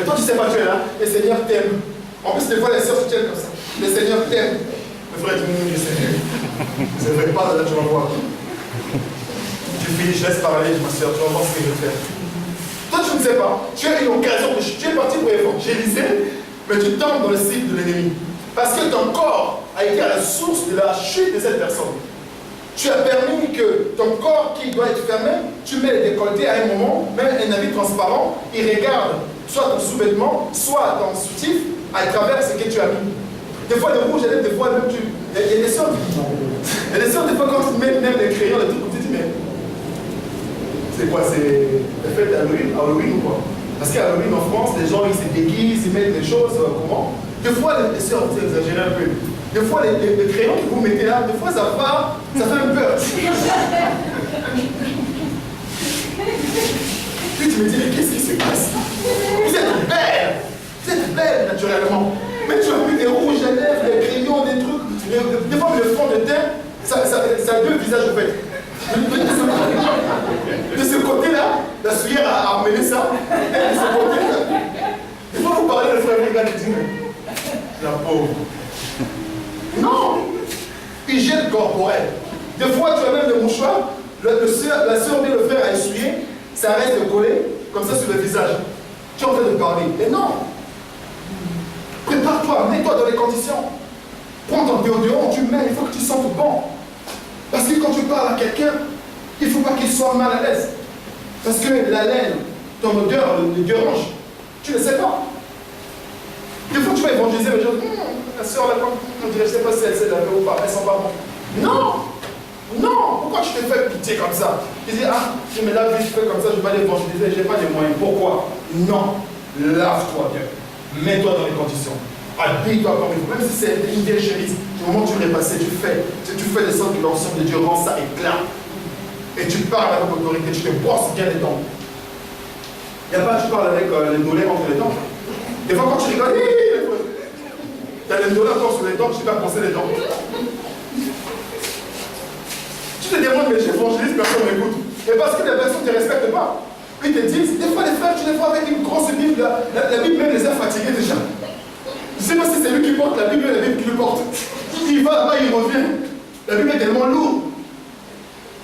Et toi, tu sais pas, tu es là, le Seigneur t'aime. En plus, des fois, les sœurs se tiennent comme ça. Le Seigneur t'aime. Le frère dit, le Seigneur. C'est vrai, pas là, tu vas voir. Tu finis, je laisse parler, ma soeur, tu vas voir ce que je vais faire. Toi, tu ne sais pas, tu as une occasion, tu es parti pour évangéliser, mais tu tombes dans le cycle de l'ennemi. Parce que ton corps a été à la source de la chute de cette personne. Tu as permis que ton corps qui doit être fermé, tu mets les décolletés à un moment, même un habit transparent, il regarde soit ton sous-vêtement, soit ton soutif, à travers ce que tu as mis. Des fois, le rouge, des fois, même tu. Il y a des sœurs qui. Il y a des sœurs, des fois, quand tu mets même les crayons, les trucs, tu te dis, mais. C'est quoi? C'est le fait d'Halloween ou quoi? Parce qu'à Halloween en France, les gens ils se déguisent, ils mettent des choses, comment? Des fois, les sœurs, vous exagérez un peu. Des fois, les crayons que vous mettez là, des fois, ça fait un peur. Puis tu me dis, mais qu'est-ce qui se passe? Vous êtes belle naturellement. Mais tu as mis des rouges à lèvres, des crayons, des trucs. Des fois, le fond de teint, ça a deux visages en fait. De ce côté-là, la souillère a amené ça. Et de ce côté-là. Des fois, vous parlez de frère Regan et dit, la pauvre. Non! Hygiène corporelle. Des fois, tu as même le mouchoir, la soeur vient le faire à essuyer, ça reste de coller, comme ça sur le visage. Tu es en train de parler. Mais non! Prépare-toi, mets-toi dans les conditions. Prends ton déodorant, tu mets, il faut que tu sentes bon. Parce que quand tu parles à quelqu'un, il ne faut pas qu'il soit mal à l'aise. Parce que la laine, ton odeur, le dérange. Tu ne sais pas. Des fois, tu vas évangéliser les gens. La soeur, là, on dirait, je ne sais pas si elle sait laver ou pas, elle sent pas bon. Non! Non! Pourquoi tu te fais pitié comme ça? Tu dis, ah, je me lave vite fait comme ça, je vais aller évangéliser, je n'ai pas les moyens. Pourquoi? Non! Lave-toi bien. Mets-toi dans les conditions. Habille-toi comme il faut. Même si c'est une vieille chemise, au moment où tu l'es passé, tu fais des sortes de l'onction de Dieu, rend ça éclat. Et tu parles avec autorité, tu te brosses bien les dents. Il n'y a pas, tu parles avec les dolets entre les dents. Des fois, quand tu rigoles, tu as les dolets encore sur les dents, tu vas brosser les dents. Tu te demandes, mais j'évangélise, personne ne m'écoute. Et parce que les personnes ne te respectent pas. Ils te disent, des fois les frères, tu les vois avec une grosse Bible, la Bible même les a fatigués déjà. Je ne sais pas si c'est lui qui porte la Bible ou la Bible qui le porte. Il va là, il revient. La Bible est tellement lourde.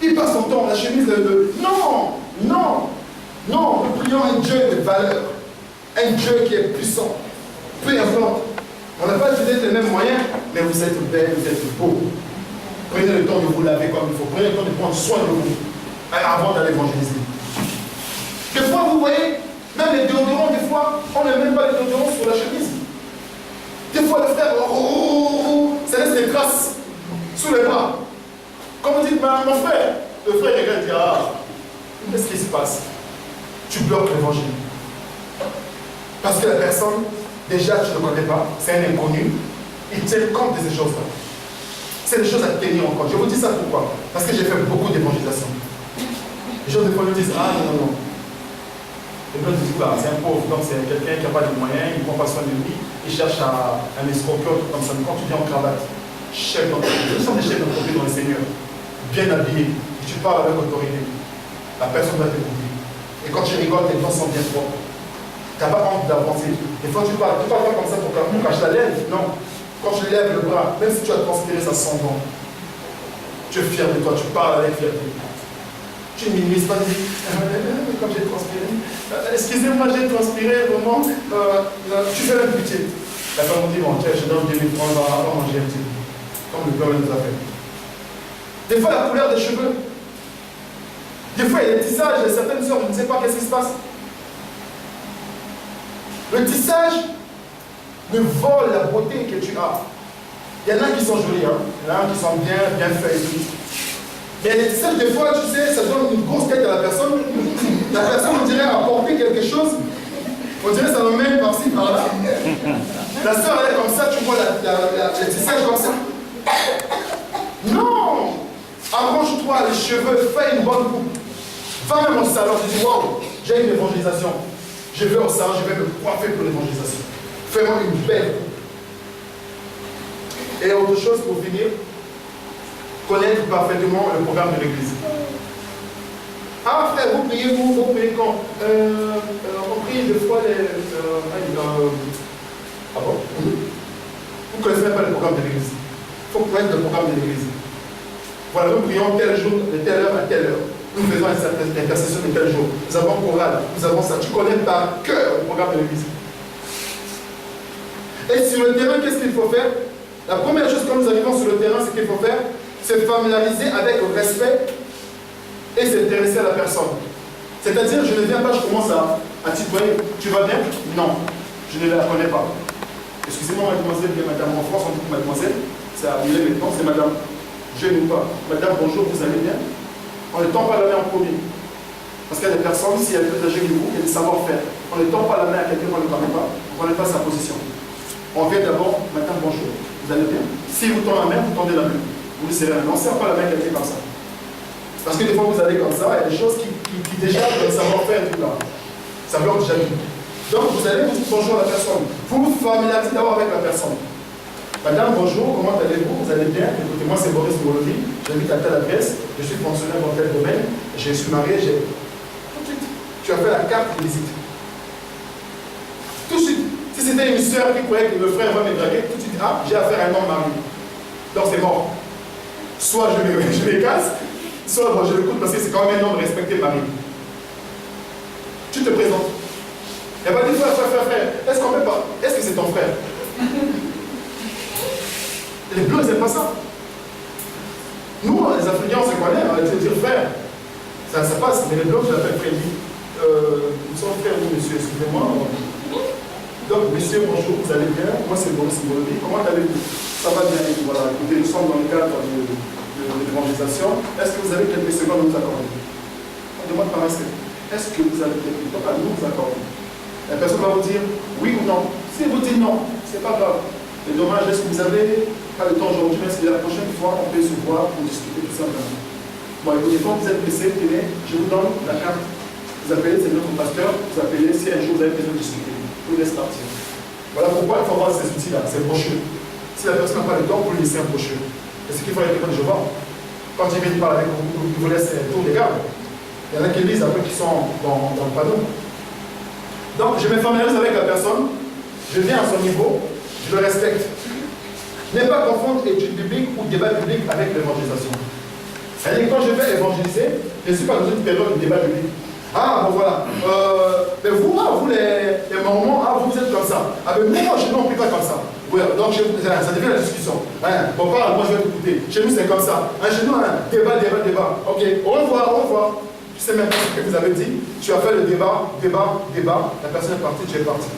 Il passe son temps, la chemise de... Non, non, non, nous prions un Dieu de valeur. Un Dieu qui est puissant. Peu importe. On n'a pas utilisé les mêmes moyens, mais vous êtes belles, vous êtes beaux. Prenez le temps de vous laver comme il faut. Prenez le temps de prendre soin de vous avant d'aller évangéliser. Des fois, vous voyez, même les déodorants, des fois, on n'a même pas les déodorants sur la chemise. Des fois, le frère, ça laisse des traces sous les bras. Comme vous dites, mon frère, le frère regarde et dit, ah, qu'est-ce qui se passe? Tu bloques l'évangile. Parce que la personne, déjà, tu ne connais pas, c'est un inconnu, il tient compte de ces choses-là. C'est des choses à tenir en compte. Je vous dis ça pourquoi? Parce que j'ai fait beaucoup d'évangélisation. Les gens, des fois, me disent, ah non, non, non. Les gens disent, bah, c'est un pauvre, donc c'est quelqu'un qui n'a pas de moyens, il ne prend pas soin de lui, il cherche un escroqueur, comme ça. Mais quand tu viens en cravate, chef d'entreprise, nous sommes des chefs d'entreprise dans le Seigneur, bien habillés, et tu parles avec autorité, la personne va t'écouter. Et quand tu rigoles, tes dents sont bien propres. Tu n'as pas honte d'avancer. Des fois, tu parles pas comme ça pour quand je la lève. Non. Quand je lève le bras, même si tu as transpiré, ça sent bon. Tu es fier de toi, tu parles avec fierté. Tu ne minimises pas, tu dis, comme j'ai transpiré, excusez-moi, j'ai transpiré, vraiment, tu fais la pitié. La femme dit, bon, tiens, je donne 2000 francs, on va manger un petit peu. Comme le père nous a fait. Des fois, la couleur des cheveux. Des fois, il y a des tissages, il y a certaines sœurs, je ne sais pas qu'est-ce qui se passe. Le tissage me vole la beauté que tu as. Il y en a qui sont jolis, hein. Il y en a qui sont bien faits et tout. Mais les tissages, des fois, tu sais, ça donne une grosse tête à la personne. La personne, on dirait, apporter quelque chose. On dirait, ça l'emmène par-ci, par-là. La sœur, elle est comme ça, tu vois le tissage comme ça. Non! Arrange-toi les cheveux, fais une bonne coupe. Va même au salon, tu dis, waouh, j'ai une évangélisation. Je vais au salon, je vais me coiffer pour l'évangélisation. Fais-moi une belle coupe. Et autre chose pour finir, connaître parfaitement le programme de l'église. Ah frère, vous priez quand on prie des fois les... ah bon? Vous ne connaissez même pas le programme de l'église. Il faut connaître le programme de l'église. Voilà, nous prions tel jour, de telle heure à telle heure. Nous faisons une intercession de tel jour. Nous avons chorale, nous avons ça. Tu connais par cœur le programme de l'église. Et sur le terrain, qu'est-ce qu'il faut faire? La première chose quand nous arrivons sur le terrain, c'est qu'il faut faire, c'est familiariser avec le respect et s'intéresser à la personne. C'est-à-dire, je ne viens pas, je commence à tutoyer. Tu vas bien? Non, je ne la connais pas. Excusez-moi, mademoiselle, bien madame. En France, on dit mademoiselle, c'est arrivé maintenant, c'est madame. Je ne pas. Madame, bonjour, vous allez bien? On ne tend pas la main en premier. Parce qu'il y a des personnes, si elles peuvent agir que vous, il y a des savoir-faire. On ne tend pas la main à quelqu'un qu'on ne connaît pas, on ne connaît pas sa position. On vient d'abord, madame, bonjour, vous allez bien? Si vous tendez la main, vous tendez la main. Vous ne serrez la main. On ne serre pas la main à quelqu'un comme ça. Parce que des fois, vous allez comme ça, il y a des choses qui déjà, le savoir-faire, tout là. Ça bloque déjà tout. Donc, vous allez vous dire bonjour à la personne. Vous vous familiarisez d'abord avec la personne. Madame, bonjour, comment allez-vous? Vous allez bien? Écoutez, moi, c'est Boris Molovi. J'habite à telle adresse. Je suis fonctionnaire dans tel domaine. Je suis marié. Tout de suite, tu as fait la carte de visite. Tout de suite. Si c'était une soeur qui croyait que le frère va me draguer, tout de suite, ah, j'ai affaire à un homme marié. Donc, c'est mort. Soit je les casse, soit bon, je l'écoute parce que c'est quand même un homme respecté marié. Tu te présentes. Elle va dire, frère, est-ce qu'on peut pas? Est-ce que c'est ton frère? Les Bleus, ils n'aiment pas ça. Nous, les Africains, on se connaît, on va dire frère. Ça passe, mais les Bleus, je l'appelle frère. Nous sommes frères, vous, monsieur, excusez-moi. Donc, monsieur, bonjour, vous allez bien? Moi, c'est Boris Molovi. Comment allez-vous? Ça va bien. Voilà, écoutez, nous sommes dans le cadre de l'évangélisation. Est-ce que vous avez quelques secondes à nous accorder? On demande par respect. Est-ce que vous avez quelques temps à nous accorder? La personne va vous dire oui ou non. Si vous dites non, c'est pas grave. C'est dommage, est-ce que vous avez pas le temps aujourd'hui, mais est-ce que la prochaine fois, on peut se voir pour discuter tout simplement. Bon, écoutez, quand vous êtes blessé, je vous donne la carte. Vous appelez, c'est notre pasteur, vous appelez si un jour vous avez besoin de discuter. Je vous laisse partir. Voilà pourquoi il faut avoir ces outils-là, ces brochures. Si la personne n'a pas le temps, vous lui laissez un brochure. Et ce qu'il faut avec quelqu'un de Jéhovah. Quand il vient parler avec vous, il vous laisse un tour des gardes. Il y en a qui lisent après qui sont dans le panneau. Donc, je me familiarise avec la personne, je viens à son niveau, je le respecte. Ne pas confondre étude biblique ou débat public avec l'évangélisation. C'est-à-dire que quand je vais évangéliser, je ne suis pas dans une période de débat public. Ah, bon voilà. Mais vous, les Mormons, vous êtes comme ça. Ah, mais moi, chez nous, on ne prie pas comme ça. Ouais, donc, ça devient la discussion. Bon, parle, moi, je vais t'écouter. Chez nous, c'est comme ça. Chez nous, débat. Ok, au revoir. Tu sais maintenant ce que vous avez dit. Tu as fait le débat. La personne est partie, tu es parti.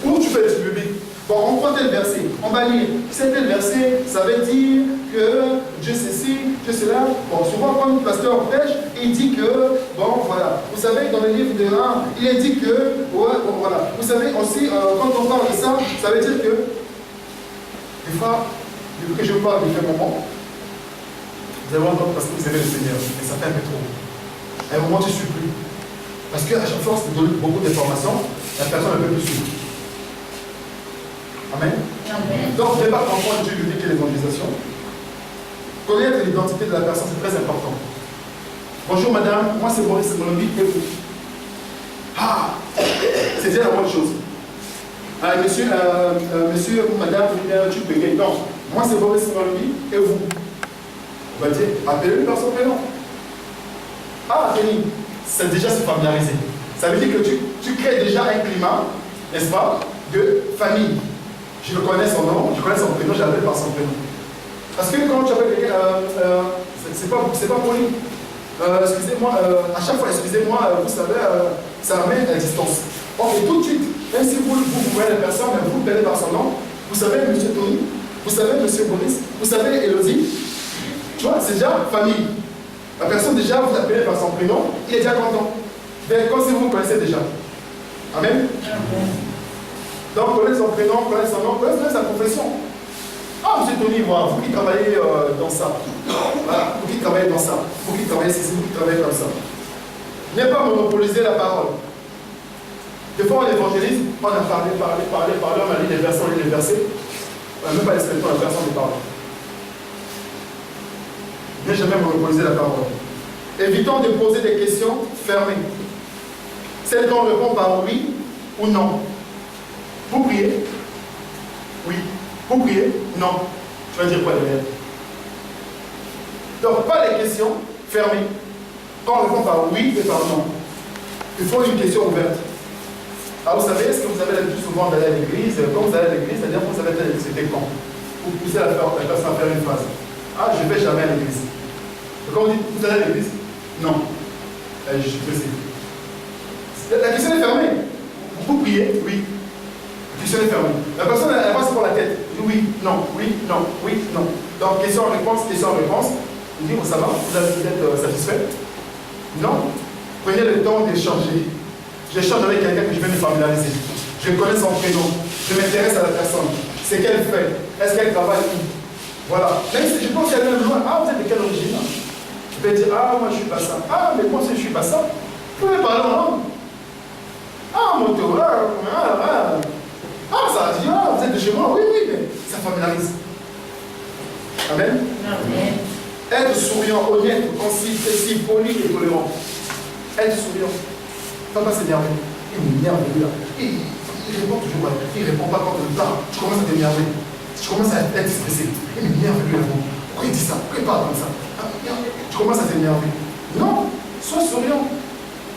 Ou tu fais le public. Bon, on prend tel verset, on va lire. C'est tel verset, ça veut dire que Dieu ceci, Dieu cela. Bon, souvent quand le pasteur prêche, il dit que, bon, voilà. Vous savez, dans le livre de 1, il est dit que, ouais, bon, voilà. Vous savez aussi, quand on parle de ça, ça veut dire que, des fois, depuis que je parle de quel moment, vous allez voir parce que vous aimez le Seigneur, mais ça fait un peu trop. À un moment, tu ne suis plus. Parce qu'à chaque fois, de donner beaucoup d'informations, la personne ne peut plus suivre. Amen. Donc, ne pas comprendre Dieu biblique et l'évangélisation. Connaître l'identité de la personne, c'est très important. Bonjour madame, moi c'est Boris Molovi et vous. Ah, c'est déjà la bonne chose. Monsieur ou madame, tu peux gagner. Non, moi c'est Boris Molovi et vous. On va dire, appelez-le par son prénom. Ah, Denis, c'est déjà se familiariser. Ça veut dire que tu crées déjà un climat, n'est-ce pas, de famille. Je le connais son nom, je connais son prénom, j'appelle par son prénom. Parce que quand tu appelles quelqu'un, c'est pas poli. Excusez-moi, à chaque fois, excusez-moi, vous savez, ça met à distance. Ok, tout de suite, même si vous voyez la personne, vous le appelez par son nom, vous savez, monsieur Tony, vous savez, monsieur Boris, vous savez, Elodie, tu vois, c'est déjà famille. La personne, déjà, vous appelez par son prénom, il est déjà content. Mais quand si vous connaissez déjà. Amen. Donc, connaissez son prénom, connaissez son nom, connaissez sa profession. Ah, monsieur Tony, moi, vous qui travaillez dans ça. Voilà, vous qui travaillez dans ça. Vous qui travaillez ici, vous qui travaillez comme ça. Ne pas monopoliser la parole. Des fois, on évangélise, on a parlé, on a lu des versets, on n'a même pas respecté la personne de parole. Ne jamais monopoliser la parole. Évitons de poser des questions fermées. Celles qu'on répond par oui ou non. Vous priez? Oui. Vous priez? Non. Tu vas dire quoi derrière? Donc, pas les questions fermées. Quand on répond par oui et par non, il faut une question ouverte. Alors, vous savez, est-ce que vous avez l'habitude souvent d'aller à l'église? Quand vous allez à l'église, c'est-à-dire que vous avez c'était quand? Vous poussez la personne à faire une phrase. Ah, je ne vais jamais à l'église. Quand vous dites, vous allez à l'église? Non. Je suis pressé. La question est fermée. Vous priez? Oui. La question est fermée. La personne, elle passe pour la tête. Oui, non, oui, non, oui, non. Donc, question-réponse, question-réponse. Vous dites, ça va? Vous êtes satisfait? Non. Prenez le temps d'échanger. J'échange avec quelqu'un que je vais me familiariser. Je connais son prénom. Je m'intéresse à la personne. C'est qu'elle fait. Est-ce qu'elle travaille où? Voilà. Même si je pense qu'elle est loin. Ah, vous êtes de quelle origine? Tu peux dire, ah, moi je suis pas ça. Ah, mais moi aussi je suis pas ça. Vous pouvez parler en langue. Ah, mon Dieu, ça dit, ah, vous êtes de chez moi. Oui, oui, mais ça familiarise. Amen. Amen. Être souriant, honnête, concis, précis, poli et tolérant. Être souriant. Papa s'énerver. Il m'énerve, lui là. Il répond toujours mal. Il ne répond pas quand on parle. Tu commences à t'énerver. Tu commences à être stressé. Il m'énerve, lui là. Pourquoi il dit ça? Pourquoi il parle comme ça? Tu commences à t'énerver. Non, sois souriant.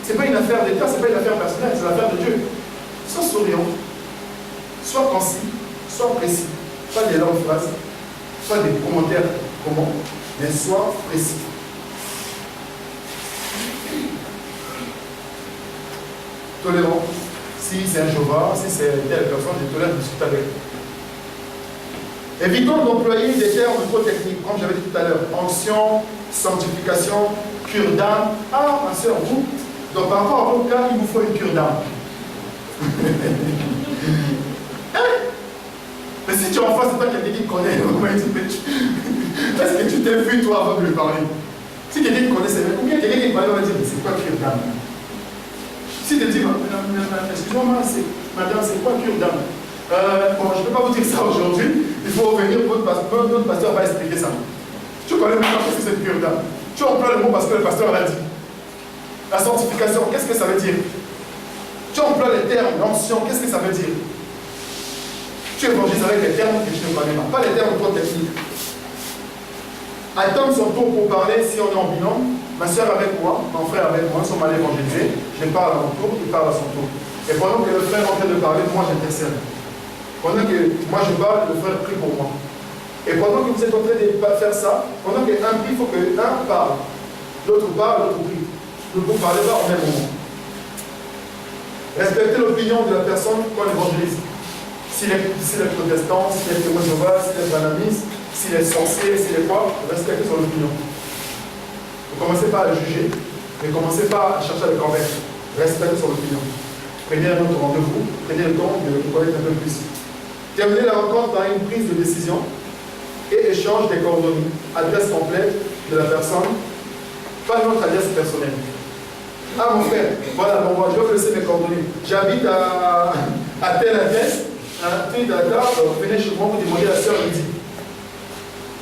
Ce n'est pas une affaire d'État, ce n'est pas une affaire personnelle, c'est l'affaire de Dieu. Sois souriant. Sois concis. Sois précis. Pas des longues phrases. Pas des commentaires comment, mais sois précis. Tolérant. Si c'est un Jéhovah, si c'est telle personne, je tolère de discuter avec. Évitons d'employer des termes trop techniques, comme j'avais dit tout à l'heure. Onction, sanctification, cure d'âme. Ah, ma soeur, vous, donc par rapport à votre cas, il vous faut une cure d'âme. Mais si tu es en face de toi quelqu'un qui te connaît, est-ce que tu t'es vu toi avant de lui parler? Si quelqu'un qui connaît, ou bien quelqu'un qui te parle, on va dire, mais c'est quoi cure d'âme? Si tu te dis, excusez-moi, madame, c'est quoi cure d'âme? Bon, je ne peux pas vous dire ça aujourd'hui, il faut revenir, notre pasteur va expliquer ça. Tu connais maintenant qu'est-ce que c'est une cure d'âme? Tu emploies le mot parce que le pasteur l'a dit. La sanctification, qu'est-ce que ça veut dire? Tu emploies les termes, l'onction, qu'est-ce que ça veut dire? Tu évangélises avec les termes que je ne connais pas les termes trop techniques. Attendre son tour pour parler si on est en binôme. Ma soeur avec moi, mon frère avec moi, nous sommes allés évangéliser. Je parle à mon tour, il parle à son tour. Et pendant que le frère est en train de parler, moi j'intercède. Pendant que moi je parle, le frère prie pour moi. Et pendant que vous êtes en train de faire ça, pendant qu'un prie, il faut que l'un parle. L'autre parle, l'autre prie. Nous ne pouvons parler pas au même moment. Respectez l'opinion de la personne qu'on évangélise. S'il est protestant, s'il est témoin de Jéhovah, s'il est banamiste, s'il est sorcier, s'il est quoi, respectez son opinion. Ne commencez pas à le juger, ne commencez pas à chercher à le convaincre. Respectez son opinion. Prenez un autre rendez-vous, prenez le temps de le connaître un peu plus. Terminez la rencontre par une prise de décision et échange des coordonnées. Adresse complète de la personne, pas notre adresse personnelle. Ah mon frère, voilà, bon, moi je vais vous laisser mes coordonnées. J'habite à telle adresse. Tu es d'accord, venez chez moi, vous demandez à la sœur midi.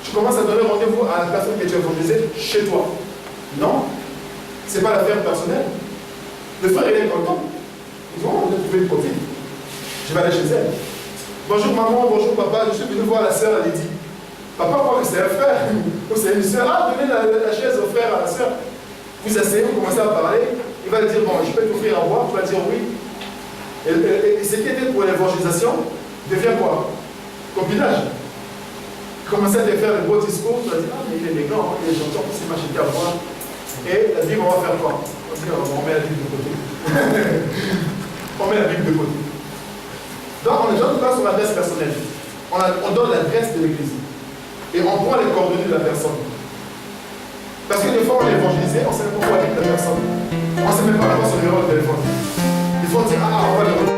Tu commences à donner rendez-vous à la personne que tu as évangélisée chez toi. Non, ce n'est pas l'affaire personnelle. Le frère, il est content. Il dit, oh, on a trouvé une copine. Je vais aller chez elle. Bonjour maman, bonjour papa, je suis venu voir la sœur, elle dit. Papa croit que c'est un frère, ou c'est une sœur. Ah, donnez la chaise au frère, à la sœur. Vous asseyez, vous commencez à parler. Il va dire, bon, je peux t'offrir à boire. Tu vas dire oui. Et ce qui était pour l'évangélisation devient quoi? Copinage. Commencez à te faire le beau discours, tu vas dire, ah mais il est élégant, il est gentil, on s'est m'acheter à boire. Et la Bible, on va faire quoi? On met la Bible de côté. On met la Bible de côté. Donc on ne donne pas son adresse personnelle. On donne l'adresse de l'église. Et on prend les coordonnées de la personne. Parce que des fois on est évangélisé, on ne sait pas pourquoi avec la personne. On ne sait même pas avoir son numéro de téléphone. Il faut dire, ah, on va le